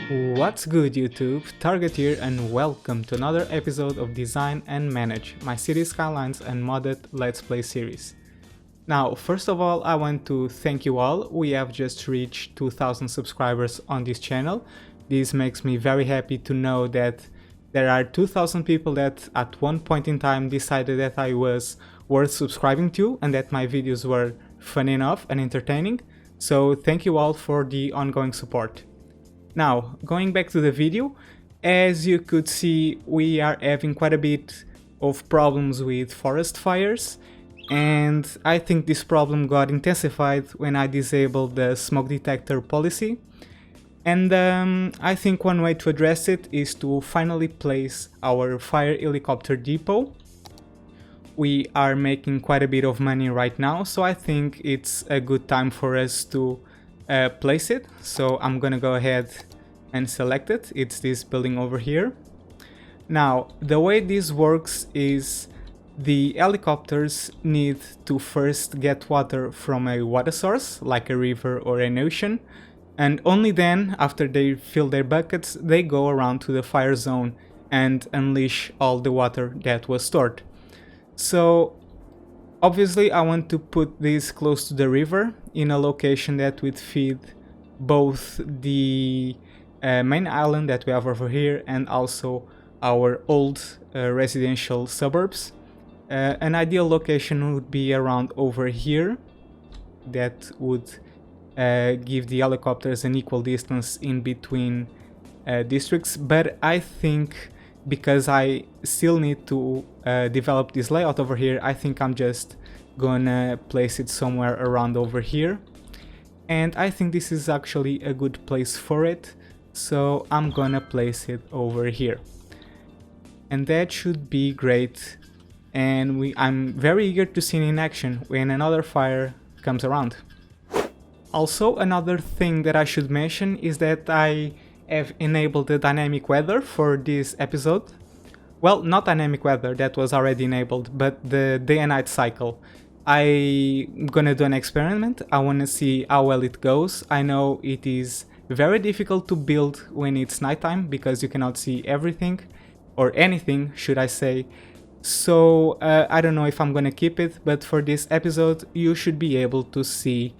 What's good YouTube, Target here and welcome to another episode of Design and Manage, my city Skylines and modded Let's Play series. Now, first of all, I want to thank you all. We have just reached 2000 subscribers on this channel. This makes me very happy to know that there are 2000 people that at one point in time decided that I was worth subscribing to and that my videos were fun enough and entertaining. So thank you all for the ongoing support. Now, going back to the video, as you could see, we are having quite a bit of problems with forest fires, and I think this problem got intensified when I disabled the smoke detector policy. And I think one way to address it is to finally place our fire helicopter depot. We are making quite a bit of money right now, so I think it's a good time for us to place it. So I'm gonna go ahead and select it. It's this building over here. Now, the way this works is the helicopters need to first get water from a water source, like a river or an ocean, and only then, after they fill their buckets, they go around to the fire zone and unleash all the water that was stored. So obviously I want to put this close to the river in a location that would feed both the main island that we have over here and also our old residential suburbs. An ideal location would be around over here. That would give the helicopters an equal distance in between districts, but I think because I still need to develop this layout over here, I think I'm just gonna place it somewhere around over here. And I think this is actually a good place for it, so I'm gonna place it over here. And that should be great, and I'm very eager to see it in action when another fire comes around. Also, another thing that I should mention is that I have enabled the dynamic weather for this episode. Well, not dynamic weather, that was already enabled, but the day and night cycle. I'm gonna do an experiment. I wanna see how well it goes. I know it is very difficult to build when it's nighttime because you cannot see everything, or anything, should I say. So I don't know if I'm gonna keep it, but for this episode you should be able to see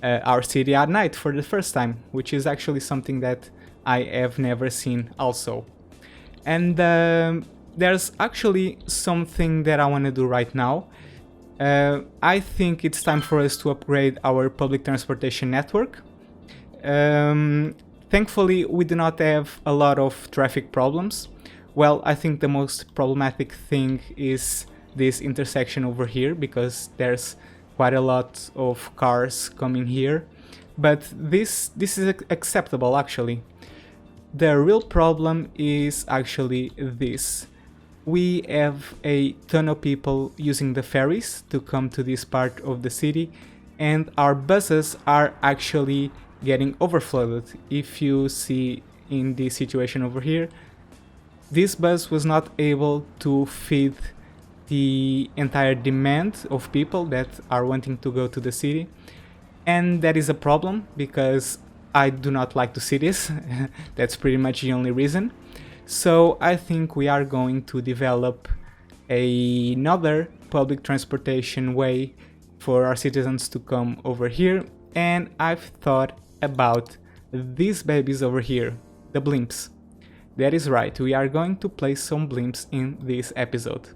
our city at night for the first time, which is actually something that I have never seen also. And there's actually something that I want to do right now. I think it's time for us to upgrade our public transportation network. Thankfully, we do not have a lot of traffic problems. Well, I think the most problematic thing is this intersection over here, because there's quite a lot of cars coming here. But this is acceptable actually. The real problem is actually this. We have a ton of people using the ferries to come to this part of the city, and our buses are actually getting overflooded. If you see in this situation over here, this bus was not able to feed the entire demand of people that are wanting to go to the city. And that is a problem because I do not like to see this. That's pretty much the only reason. So I think we are going to develop another public transportation way for our citizens to come over here. And I've thought about these babies over here, the blimps. That is right, we are going to place some blimps in this episode.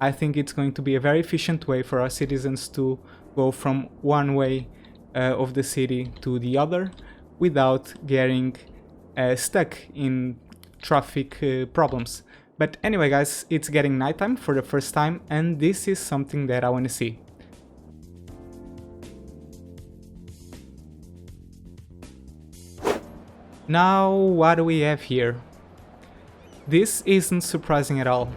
I think it's going to be a very efficient way for our citizens to go from one way of the city to the other without getting stuck in traffic problems. But anyway guys, it's getting nighttime for the first time, and this is something that I want to see. Now, what do we have here? This isn't surprising at all,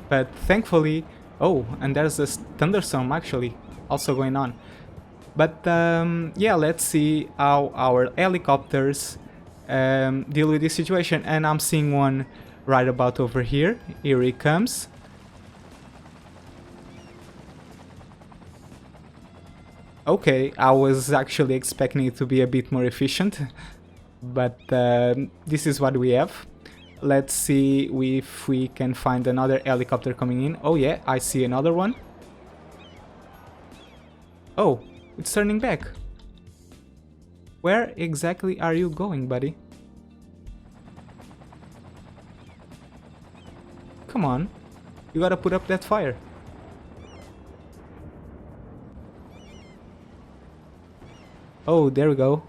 but thankfully... Oh, and there's a thunderstorm actually also going on. But yeah, let's see how our helicopters deal with this situation. And I'm seeing one right about over here. Here he comes. Okay, I was actually expecting it to be a bit more efficient. but this is what we have. Let's see if we can find another helicopter coming in. Oh yeah, I see another one. Oh, it's turning back. Where exactly are you going, buddy? Come on, you gotta put up that fire. Oh, there we go.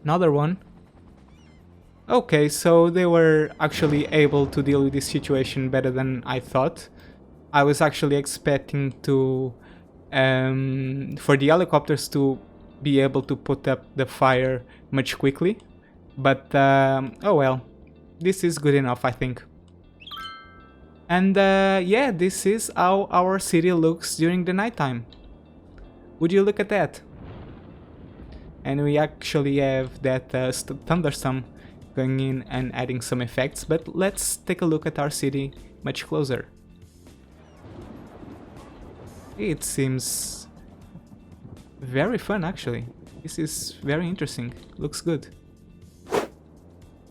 Another one. Okay, so they were actually able to deal with this situation better than I thought. I was actually expecting to for the helicopters to be able to put up the fire much quickly, but oh well, this is good enough, I think. And yeah, this is how our city looks during the nighttime. Would you look at that? And we actually have that thunderstorm going in and adding some effects, but let's take a look at our city much closer. It seems very fun, actually. This is very interesting. Looks good.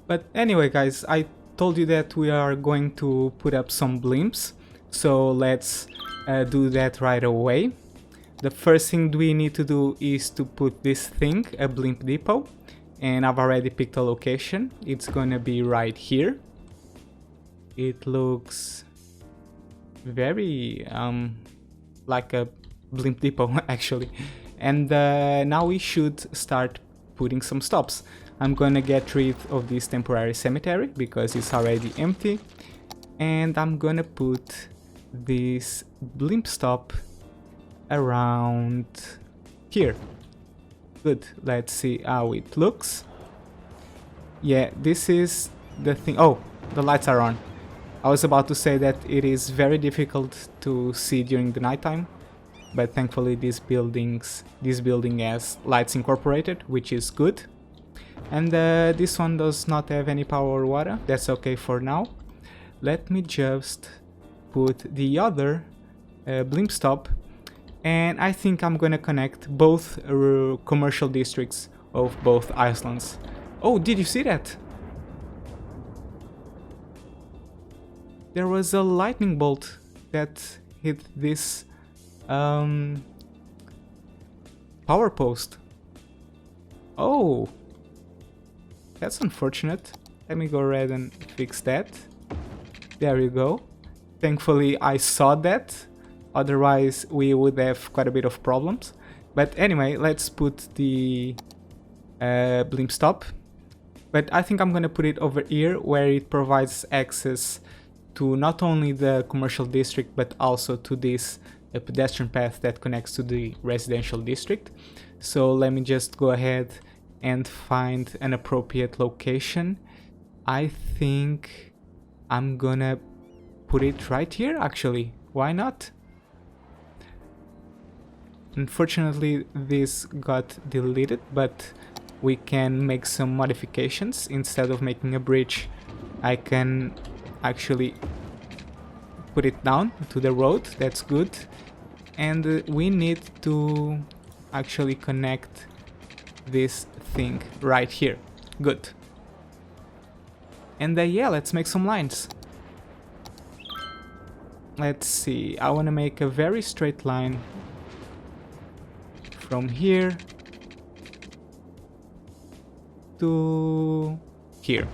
But anyway, guys, I told you that we are going to put up some blimps, so let's do that right away. The first thing we need to do is to put this thing, a Blimp Depot, and I've already picked a location. It's gonna be right here. It looks very like a Blimp Depot actually. And now we should start putting some stops. I'm gonna get rid of this temporary cemetery because it's already empty, and I'm gonna put this blimp stop around here. Good, let's see how it looks. Yeah, this is the thing. Oh, the lights are on. I was about to say that it is very difficult to see during the nighttime, but thankfully this building has lights incorporated, which is good. And this one does not have any power or water. That's okay for now. Let me just put the other blimp stop, and I think I'm gonna connect both commercial districts of both islands. Oh, did you see that? There was a lightning bolt that hit this power post. Oh, that's unfortunate. Let me go ahead and fix that. There you go. Thankfully I saw that, otherwise we would have quite a bit of problems. But anyway, let's put the blimp stop. But I think I'm gonna put it over here where it provides access to not only the commercial district but also to this pedestrian path that connects to the residential district. So let me just go ahead and find an appropriate location. I think I'm gonna put it right here actually. Why not? Unfortunately this got deleted, but we can make some modifications. Instead of making a bridge, I can actually put it down to the road. That's good. And we need to actually connect this thing right here. Good. And yeah, let's make some lines. Let's see, I want to make a very straight line from here to here.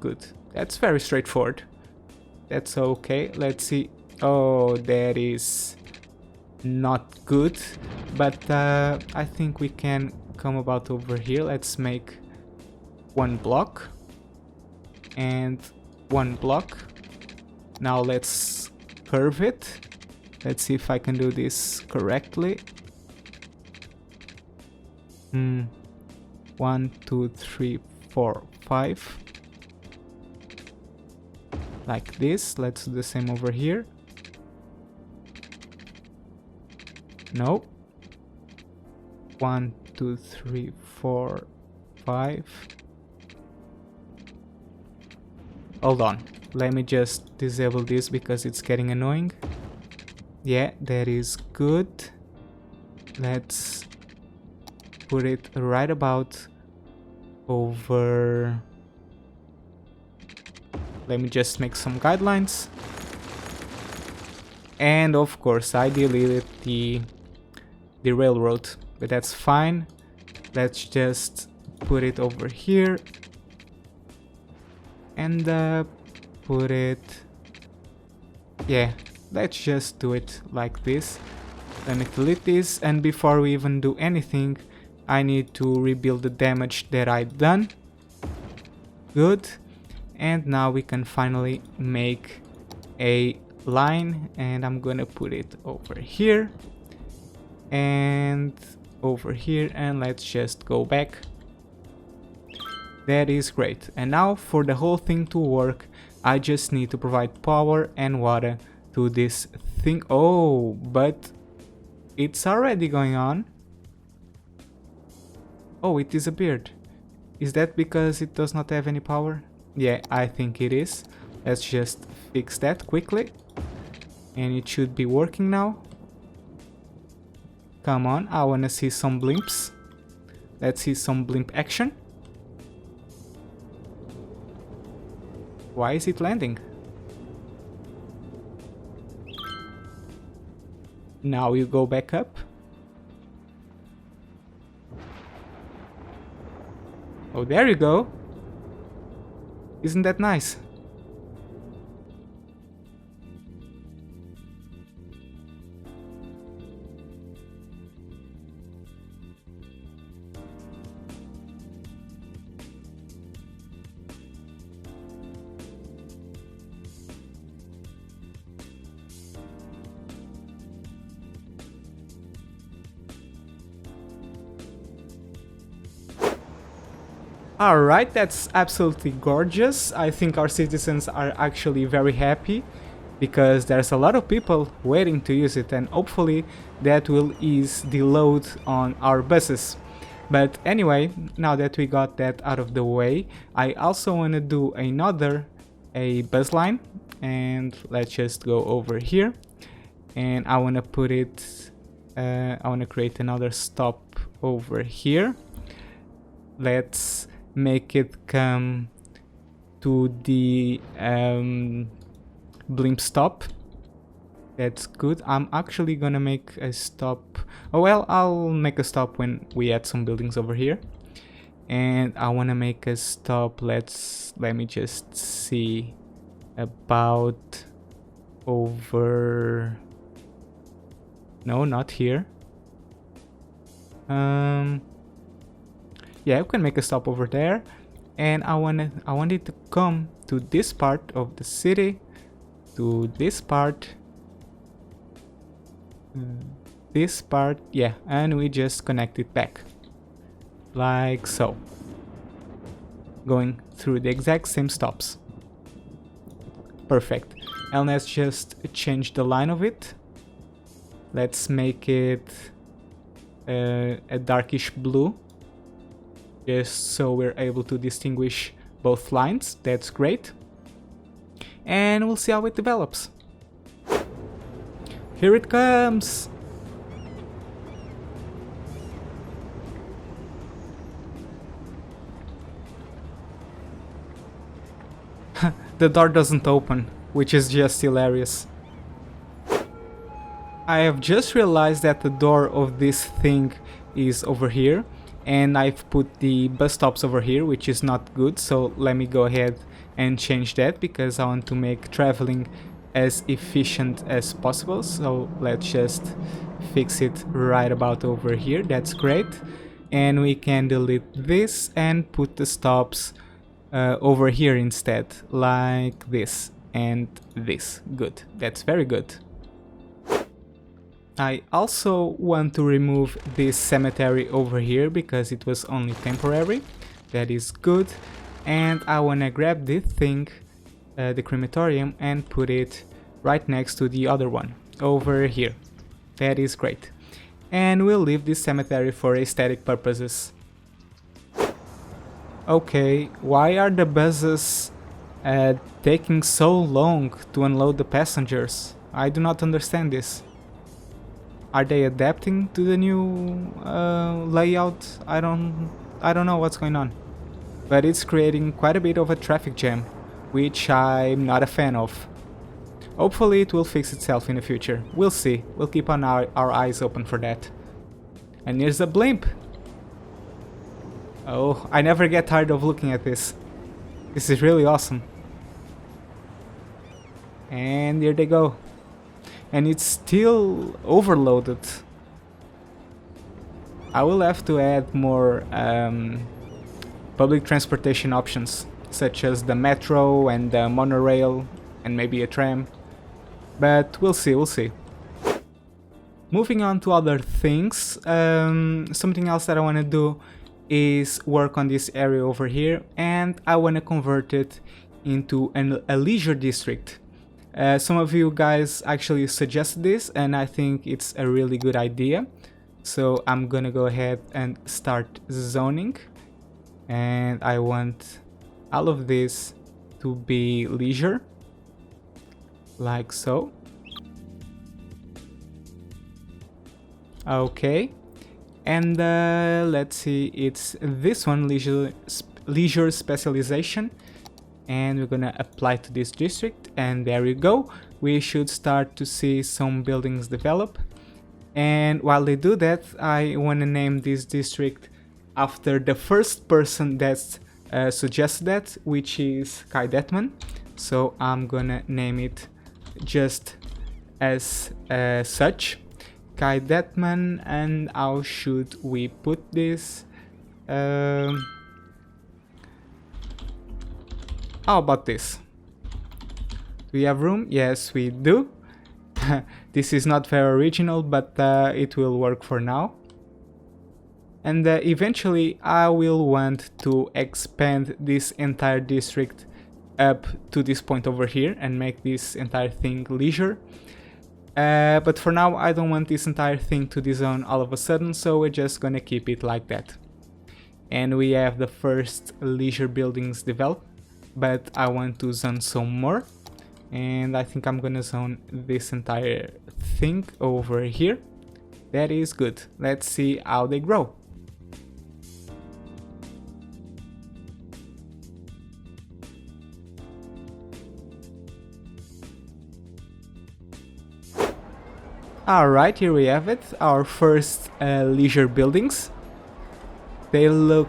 Good. That's very straightforward. That's okay. Let's see. Oh, that is not good. But I think we can come about over here. Let's make one block and one block. Now let's curve it. Let's see if I can do this correctly. 1, 2, 3, 4, 5. Like this. Let's do the same over here. No. 1, 2, 3, 4, 5. Hold on. Let me just disable this because it's getting annoying. Yeah, that is good. Let's put it right about over... Let me just make some guidelines. And of course I deleted the railroad, but that's fine. Let's just put it over here and put it... Yeah, let's just do it like this. Let me delete this, and before we even do anything, I need to rebuild the damage that I've done. Good. And now we can finally make a line, and I'm gonna put it over here and over here, and let's just go back. That is great. And now for the whole thing to work, I just need to provide power and water to this thing. Oh, but it's already going on. Oh, it disappeared. Is that because it does not have any power? Yeah, I think it is. Let's just fix that quickly. And it should be working now. Come on, I wanna see some blimps. Let's see some blimp action. Why is it landing? Now you go back up. Oh, there you go. Isn't that nice? Alright, that's absolutely gorgeous. I think our citizens are actually very happy because there's a lot of people waiting to use it, and hopefully that will ease the load on our buses. But anyway, now that we got that out of the way, I also want to do a bus line, and let's just go over here, and I want to put it, I want to create another stop over here. Let's make it come to the blimp stop. That's good. I'm actually gonna make a stop. Oh well, I'll make a stop when we add some buildings over here. And I wanna make a stop. Let me just see about over. No, not here. Yeah, we can make a stop over there, and I want it to come to this part of the city, to this part, yeah, and we just connect it back, like so, going through the exact same stops. Perfect. And let's just change the line of it. Let's make it a darkish blue, just so we're able to distinguish both lines. That's great. And we'll see how it develops. Here it comes! The door doesn't open, which is just hilarious. I have just realized that the door of this thing is over here, and I've put the bus stops over here, which is not good, so let me go ahead and change that because I want to make traveling as efficient as possible. So let's just fix it right about over here. That's great. And we can delete this and put the stops over here instead, like this and this. Good. That's very good. I also want to remove this cemetery over here because it was only temporary. That is good. And I want to grab this thing, the crematorium, and put it right next to the other one over here. That is great. And we'll leave this cemetery for aesthetic purposes. Okay, why are the buses taking so long to unload the passengers? I do not understand this. Are they adapting to the new layout? I don't know what's going on. but it's creating quite a bit of a traffic jam, which I'm not a fan of. Hopefully it will fix itself in the future. We'll see. We'll keep on our eyes open for that. And here's a blimp. Oh, I never get tired of looking at this. This is really awesome. And here they go. And it's still overloaded. I will have to add more public transportation options, such as the metro and the monorail and maybe a tram. But we'll see, we'll see. Moving on to other things, something else that I want to do is work on this area over here, and I want to convert it into a leisure district. Some of you guys actually suggested this, and I think it's a really good idea. So I'm gonna go ahead and start zoning, and I want all of this to be leisure, like so. Okay, and let's see, it's this one, leisure specialization, and we're gonna apply to this district, and there we go. We should start to see some buildings develop. And while they do that, I want to name this district after the first person that suggested that, which is Kai Detman. So I'm gonna name it just as such, Kai Detman. And how should we put this? How about this? Do we have room? Yes, we do. This is not very original, but it will work for now. And eventually I will want to expand this entire district up to this point over here and make this entire thing leisure. But for now I don't want this entire thing to dezone all of a sudden, so we're just gonna keep it like that. And we have the first leisure buildings developed, but I want to zone some more. And I think I'm gonna zone this entire thing over here. That is good. Let's see how they grow. Alright, here we have it, our first leisure buildings. They look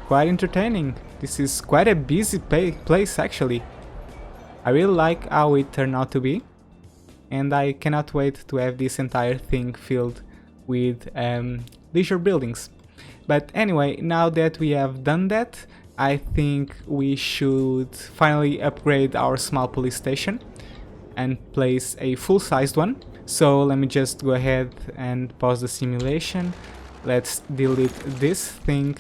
quite entertaining. This is quite a busy place actually. I really like how it turned out to be, and I cannot wait to have this entire thing filled with leisure buildings. But anyway, now that we have done that, I think we should finally upgrade our small police station and place a full-sized one. So let me just go ahead and pause the simulation. Let's delete this thing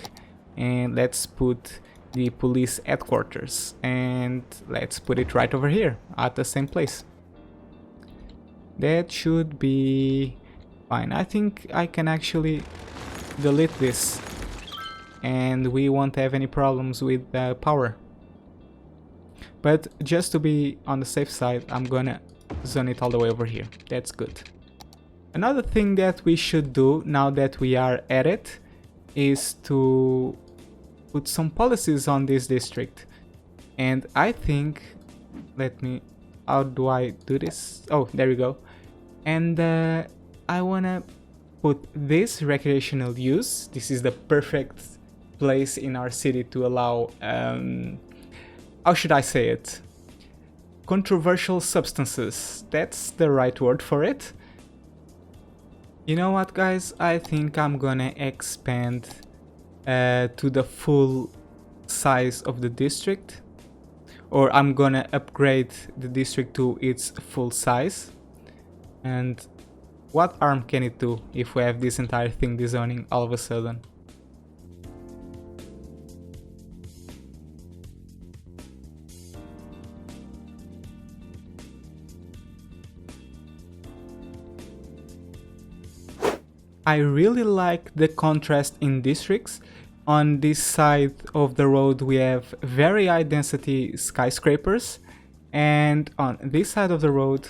and let's put the police headquarters, and let's put it right over here at the same place. That should be fine. I think I can actually delete this and we won't have any problems with the power. But just to be on the safe side, I'm gonna zone it all the way over here. That's good. Another thing that we should do now that we are at it is to put some policies on this district. And I think, how do I do this? Oh, there we go. And I wanna put this recreational use. This is the perfect place in our city to allow, how should I say it? Controversial substances. That's the right word for it. You know what, guys? I think I'm gonna expand to the full size of the district, or I'm gonna upgrade the district to its full size. And what harm can it do if we have this entire thing dezoning all of a sudden? I really like the contrast in districts. On this side of the road we have very high density skyscrapers, and on this side of the road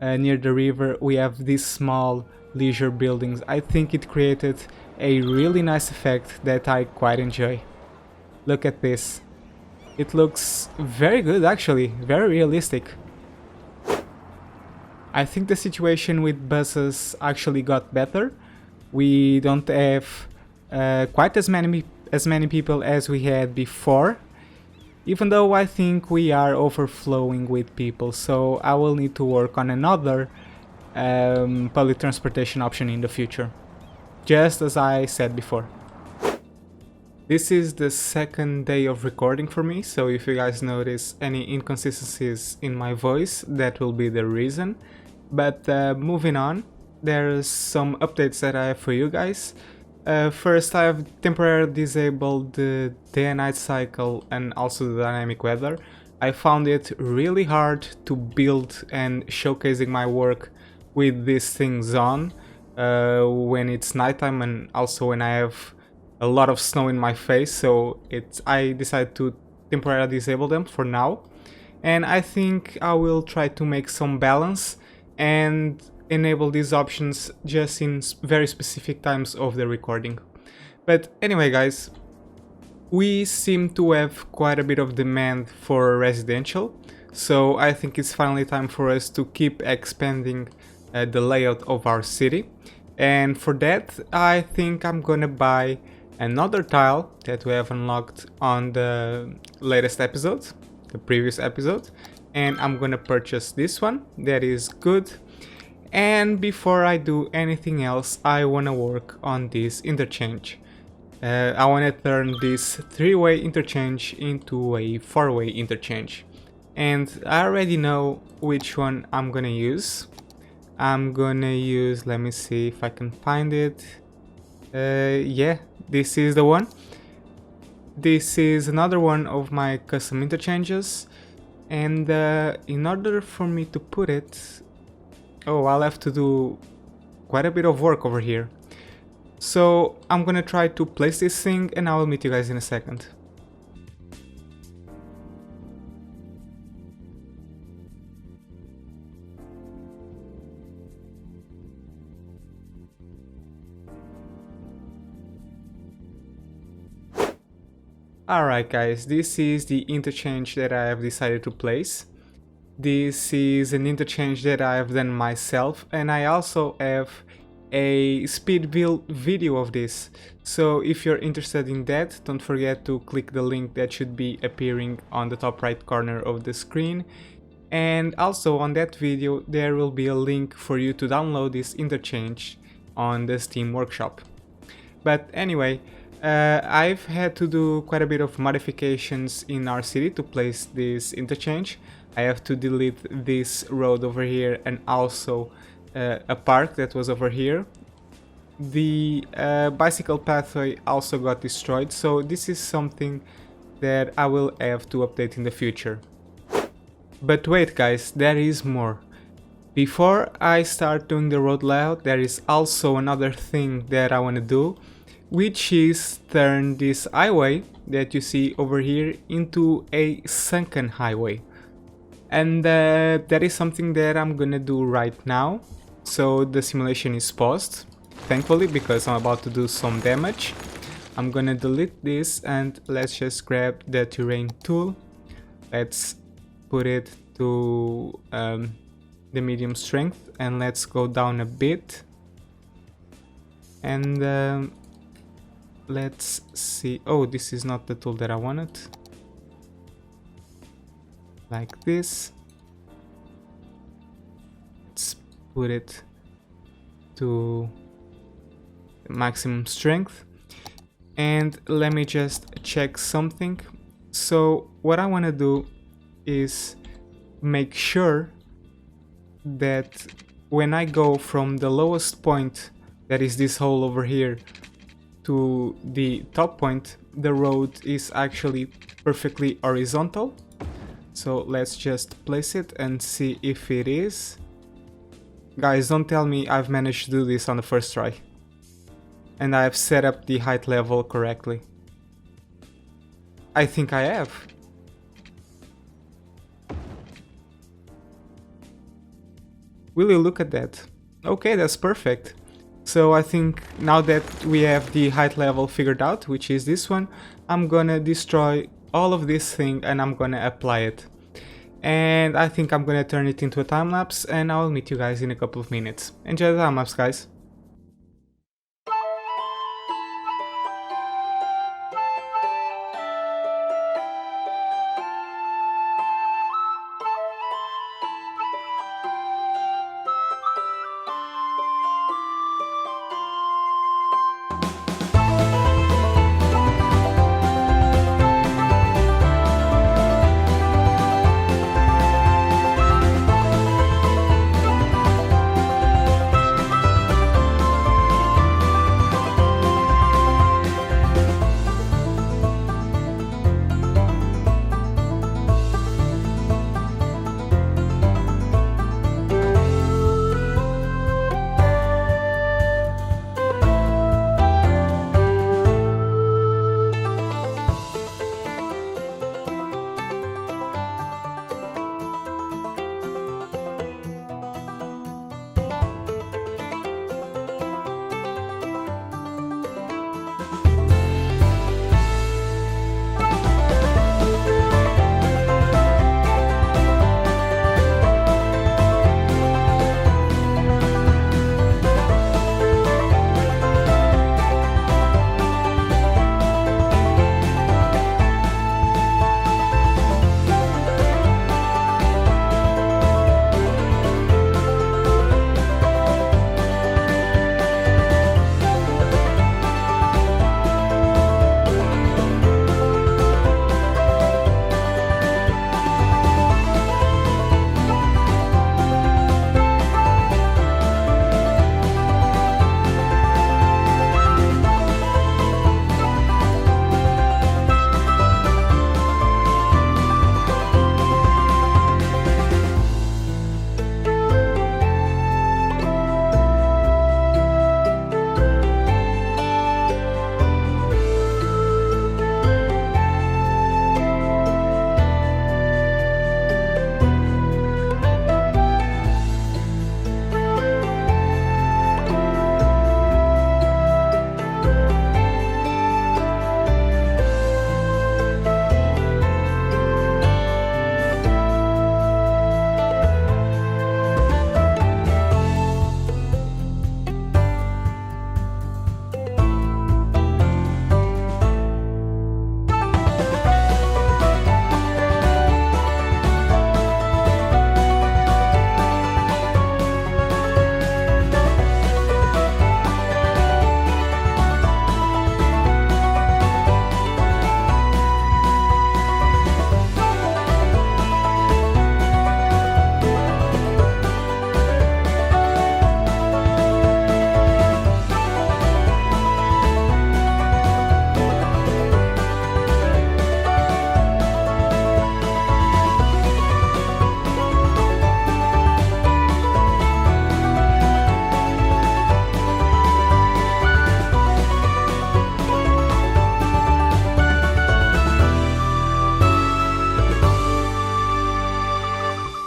near the river we have these small leisure buildings. I think it created a really nice effect that I quite enjoy. Look at this. It looks very good actually, very realistic. I think the situation with buses actually got better. We don't have quite as many people as we had before, even though I think we are overflowing with people, so I will need to work on another public transportation option in the future, just as I said before. This is the second day of recording for me, so if you guys notice any inconsistencies in my voice, that will be the reason. But moving on, there's some updates that I have for you guys. First, I have temporarily disabled the day and night cycle and also the dynamic weather. I found it really hard to build and showcasing my work with these things on when it's nighttime and also when I have a lot of snow in my face, so I decided to temporarily disable them for now. And I think I will try to make some balance and enable these options just in very specific times of the recording. But anyway guys, we seem to have quite a bit of demand for residential, so I think it's finally time for us to keep expanding the layout of our city. And for that I think I'm gonna buy another tile that we have unlocked on the latest episode, the previous episode, and I'm gonna purchase this one. That is good. And before I do anything else, I wanna work on this interchange. I wanna turn this 3-way interchange into a 4-way interchange, and I already know which one I'm gonna use. I'm gonna use, let me see if I can find it. Yeah, this is the one. This is another one of my custom interchanges, and in order for me to put it, I'll have to do quite a bit of work over here. So I'm gonna try to place this thing and I will meet you guys in a second. Alright guys, this is the interchange that I have decided to place. This is an interchange that I have done myself, and I also have a speed build video of this. So if you're interested in that, don't forget to click the link that should be appearing on the top right corner of the screen. And also on that video there will be a link for you to download this interchange on the Steam Workshop. But anyway, I've had to do quite a bit of modifications in our city to place this interchange. I have to delete this road over here and also a park that was over here. The bicycle pathway also got destroyed, so this is something that I will have to update in the future. But wait guys, there is more. Before I start doing the road layout, there is also another thing that I want to do, which is turn this highway that you see over here into a sunken highway. And that is something that I'm gonna do right now. So the simulation is paused, thankfully, because I'm about to do some damage. I'm gonna delete this and let's just grab the terrain tool. Let's put it to the medium strength and let's go down a bit. And let's see. Oh, this is not the tool that I wanted. Like this. Let's put it to maximum strength. And let me just check something. So what I want to do is make sure that when I go from the lowest point, that is this hole over here, to the top point, the road is actually perfectly horizontal. So let's just place it and see if it is. Guys, don't tell me I've managed to do this on the first try and I've set up the height level correctly. I think I have. Will you look at that? Okay, that's perfect. So I think now that we have the height level figured out, which is this one, I'm gonna destroy all of this thing and I'm gonna apply it. And I think I'm gonna turn it into a time lapse, and I'll meet you guys in a couple of minutes. Enjoy the time lapse, guys.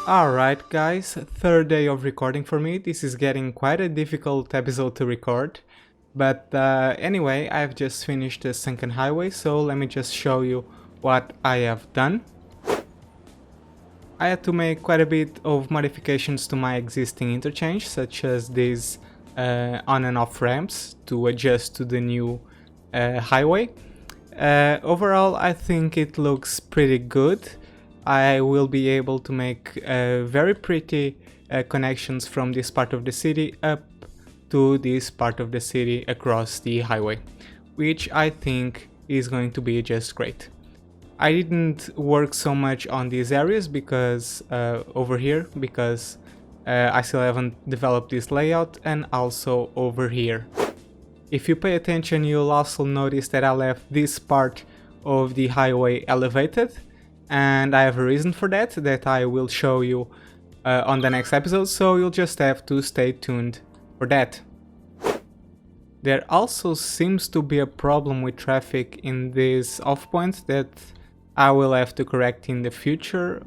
Alright guys, third day of recording for me. This is getting quite a difficult episode to record. But anyway, I've just finished the Sunken Highway, so let me just show you what I have done. I had to make quite a bit of modifications to my existing interchange, such as these on and off ramps to adjust to the new highway. Overall, I think it looks pretty good. I will be able to make very pretty connections from this part of the city up to this part of the city across the highway, which I think is going to be just great. I didn't work so much on these areas because over here, because I still haven't developed this layout, and also over here. If you pay attention, you'll also notice that I left this part of the highway elevated, and I have a reason for that I will show you on the next episode, so you'll just have to stay tuned for that. There also seems to be a problem with traffic in this off point that I will have to correct in the future.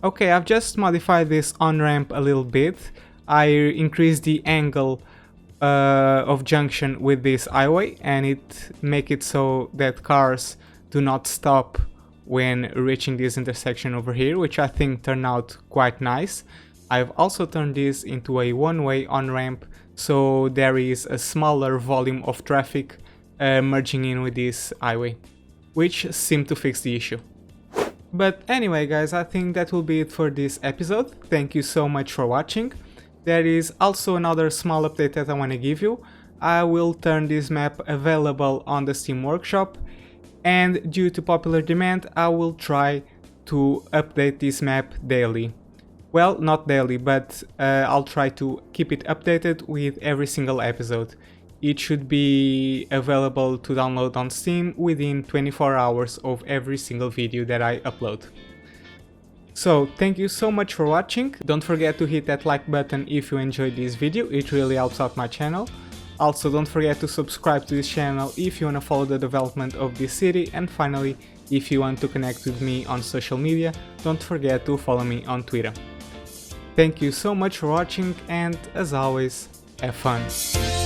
Okay, I've just modified this on-ramp a little bit. I increased the angle of junction with this highway, and it make it so that cars do not stop when reaching this intersection over here, which I think turned out quite nice. I've also turned this into a one-way on-ramp, so there is a smaller volume of traffic merging in with this highway, which seemed to fix the issue. But anyway guys, I think that will be it for this episode. Thank you so much for watching. There is also another small update that I want to give you. I will turn this map available on the Steam Workshop, and due to popular demand I will try to update this map daily. Well, not daily, but I'll try to keep it updated with every single episode. It should be available to download on Steam within 24 hours of every single video that I upload. So, thank you so much for watching. Don't forget to hit that like button if you enjoyed this video, it really helps out my channel. Also, don't forget to subscribe to this channel if you want to follow the development of this city, and finally, if you want to connect with me on social media, don't forget to follow me on Twitter. Thank you so much for watching, and as always, have fun!